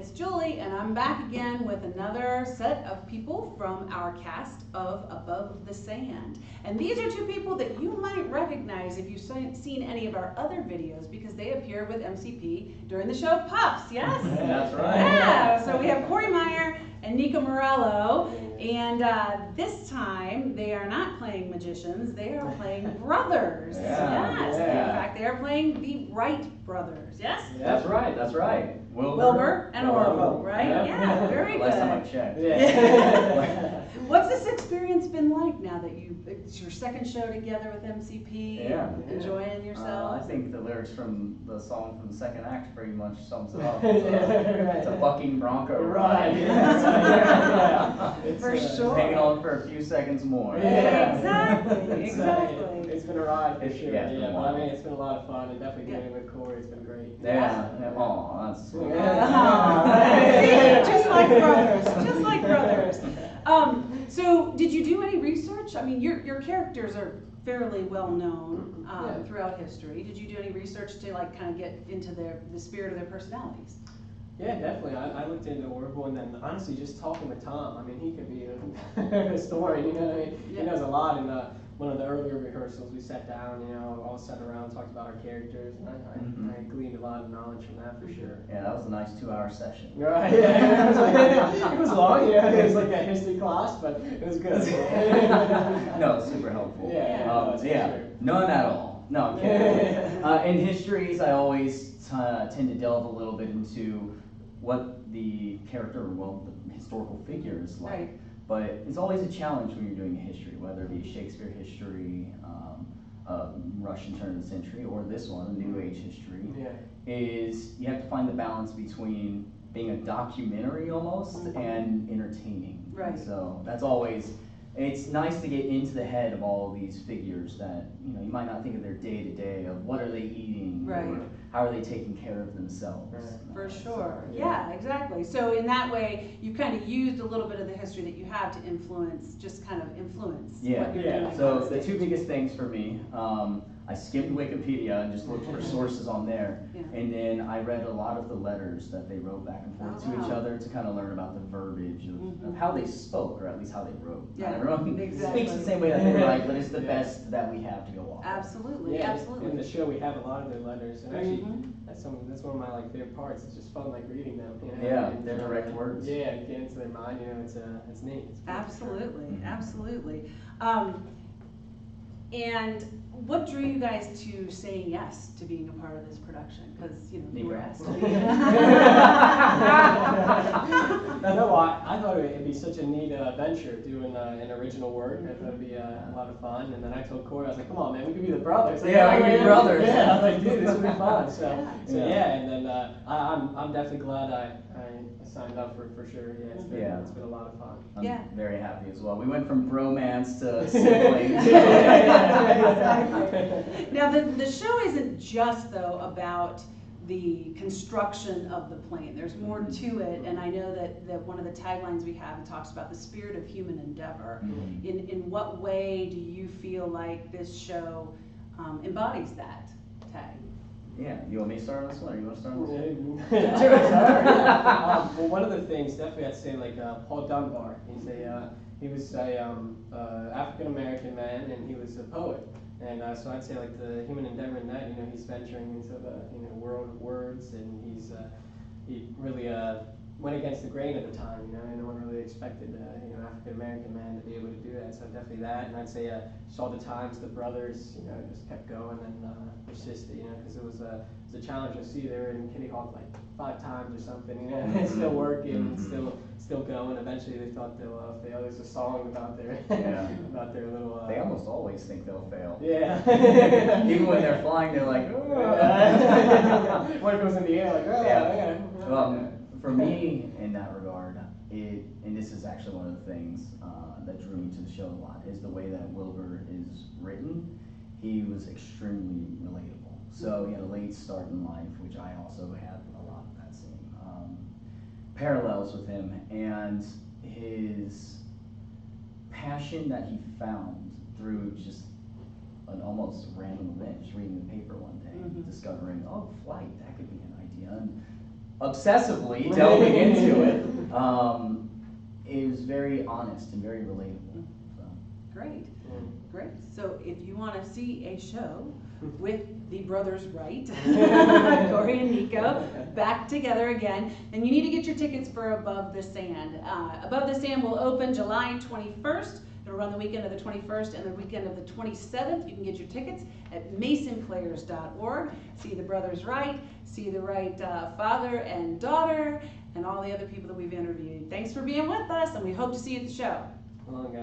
it's Julie, and I'm back again with another set of people from our cast of Above the Sand. And these are two people that you might recognize if you've seen any of our other videos, because they appeared with MCP during the show Poux, yes? That's right. Yeah, so we have Meyer and Nicco Morello, and this time they are not playing magicians, they are playing brothers. Yes, in fact they are playing the Wright brothers, yes? That's right, that's right. Wilbur and Orville, right? Yeah, very good. Last time I checked. Yeah. What's this experience been like now that it's your second show together with MCP? Yeah. Enjoying yourselves? I think the lyrics from the song from the second act pretty much sums it up. It's a bucking bronco ride. For sure. Hanging on for a few seconds more. Yeah. Exactly, exactly. It's been a ride for sure. Yeah, but I mean, it's been a lot of fun, and definitely doing it with Corey, it's been great. Yeah. Oh, that's sweet. See, just like brothers, just like brothers. So, did you do any research? I mean, your characters are fairly well known throughout history. Did you do any research to like kind of get into the spirit of their personalities? Yeah, definitely. I looked into Orville, and then honestly, just talking with Tom. I mean, he could be a historian. You know what I mean? Yeah. He knows a lot. And one of the earlier rehearsals, we sat down, all sat around, talked about our characters, and I gleaned a lot of knowledge from that for sure. Yeah, that was a nice 2-hour session. Right. Yeah. It was long. Yeah, it was like a history class, but it was good. No, it's super helpful. Yeah. Sure. None at all. No, I'm kidding. In histories, I always tend to delve a little bit into what the character, the historical figure is like. Right. But it's always a challenge when you're doing a history, whether it be Shakespeare history, Russian turn of the century, or this one, New Age history. Is you have to find the balance between being a documentary almost and entertaining. Right. So that's always, it's nice to get into the head of all of these figures that you might not think of their day to day of what are they eating, right, or how are they taking care of themselves. For sure. Yeah, exactly. So in that way, you kind of used a little bit of the history that you have to influence, just kind of influence. What you're doing. So the two biggest things for me, I skimmed Wikipedia and just looked for sources on there, and then I read a lot of the letters that they wrote back and forth to each other to kind of learn about the verbiage of how they spoke, or at least how they wrote. Yeah, everyone speaks the same way that they write, but it's the best that we have to go off. Absolutely, yeah, absolutely. In the show, we have a lot of their letters, and actually, that's one of my favorite parts. It's just fun, reading them. Yeah, their direct words. Yeah, get into their mind. It's neat. It's absolutely, absolutely. And what drew you guys to saying yes to being a part of this production? Because you were asked to be. No, I thought it'd be such a neat venture doing an original work. I thought it'd be a lot of fun. And then I told Corey, I was like, "Come on, man, we could be the brothers." We could be brothers. Yeah, I was like, "Dude, this would be fun." So and then I'm definitely glad I signed up for sure. Yeah, it's been a lot of fun. I'm very happy as well. We went from bromance to siblings. Now the show isn't just though about the construction of the plane. There's more to it, and I know that one of the taglines we have talks about the spirit of human endeavor. In what way do you feel like this show embodies that tag? Yeah, you want me to start on this one, or you want to start on this one? Well, one of the things, definitely I'd say Paul Dunbar. He was a African American man, and he was a poet. And so I'd say the human endeavor in that, he's venturing into the world of words, and he really went against the grain at the time. No one really expected African American man to be able to do that. So definitely that, and I'd say saw the times the brothers just kept going and persisted, because it was a challenge. I see they were in Kitty Hawk 5 times or something, and still working, still going. Eventually they thought they'll fail. There's a song about their about their little. They almost always think they'll fail. Yeah. Even when they're flying, they're like, What if it goes in the air? For me, in that regard, and this is actually one of the things that drew me to the show a lot, is the way that Wilbur is written. He was extremely relatable. So he had a late start in life, which I also had a lot of that same parallels with him, and his passion that he found through just an almost random event, just reading the paper one day, discovering, flight, that could be an idea. And obsessively delving into it, is very honest and very relatable. So. Great, great. So if you want to see a show with the brothers Wright, Corey and Nicco, back together again, then you need to get your tickets for Above the Sand. Above the Sand will open July 21st. It'll run the weekend of the 21st and the weekend of the 27th. You can get your tickets at masonplayers.org. See the brothers Wright, see the Wright father and daughter, and all the other people that we've interviewed. Thanks for being with us, and we hope to see you at the show. Come on, guys.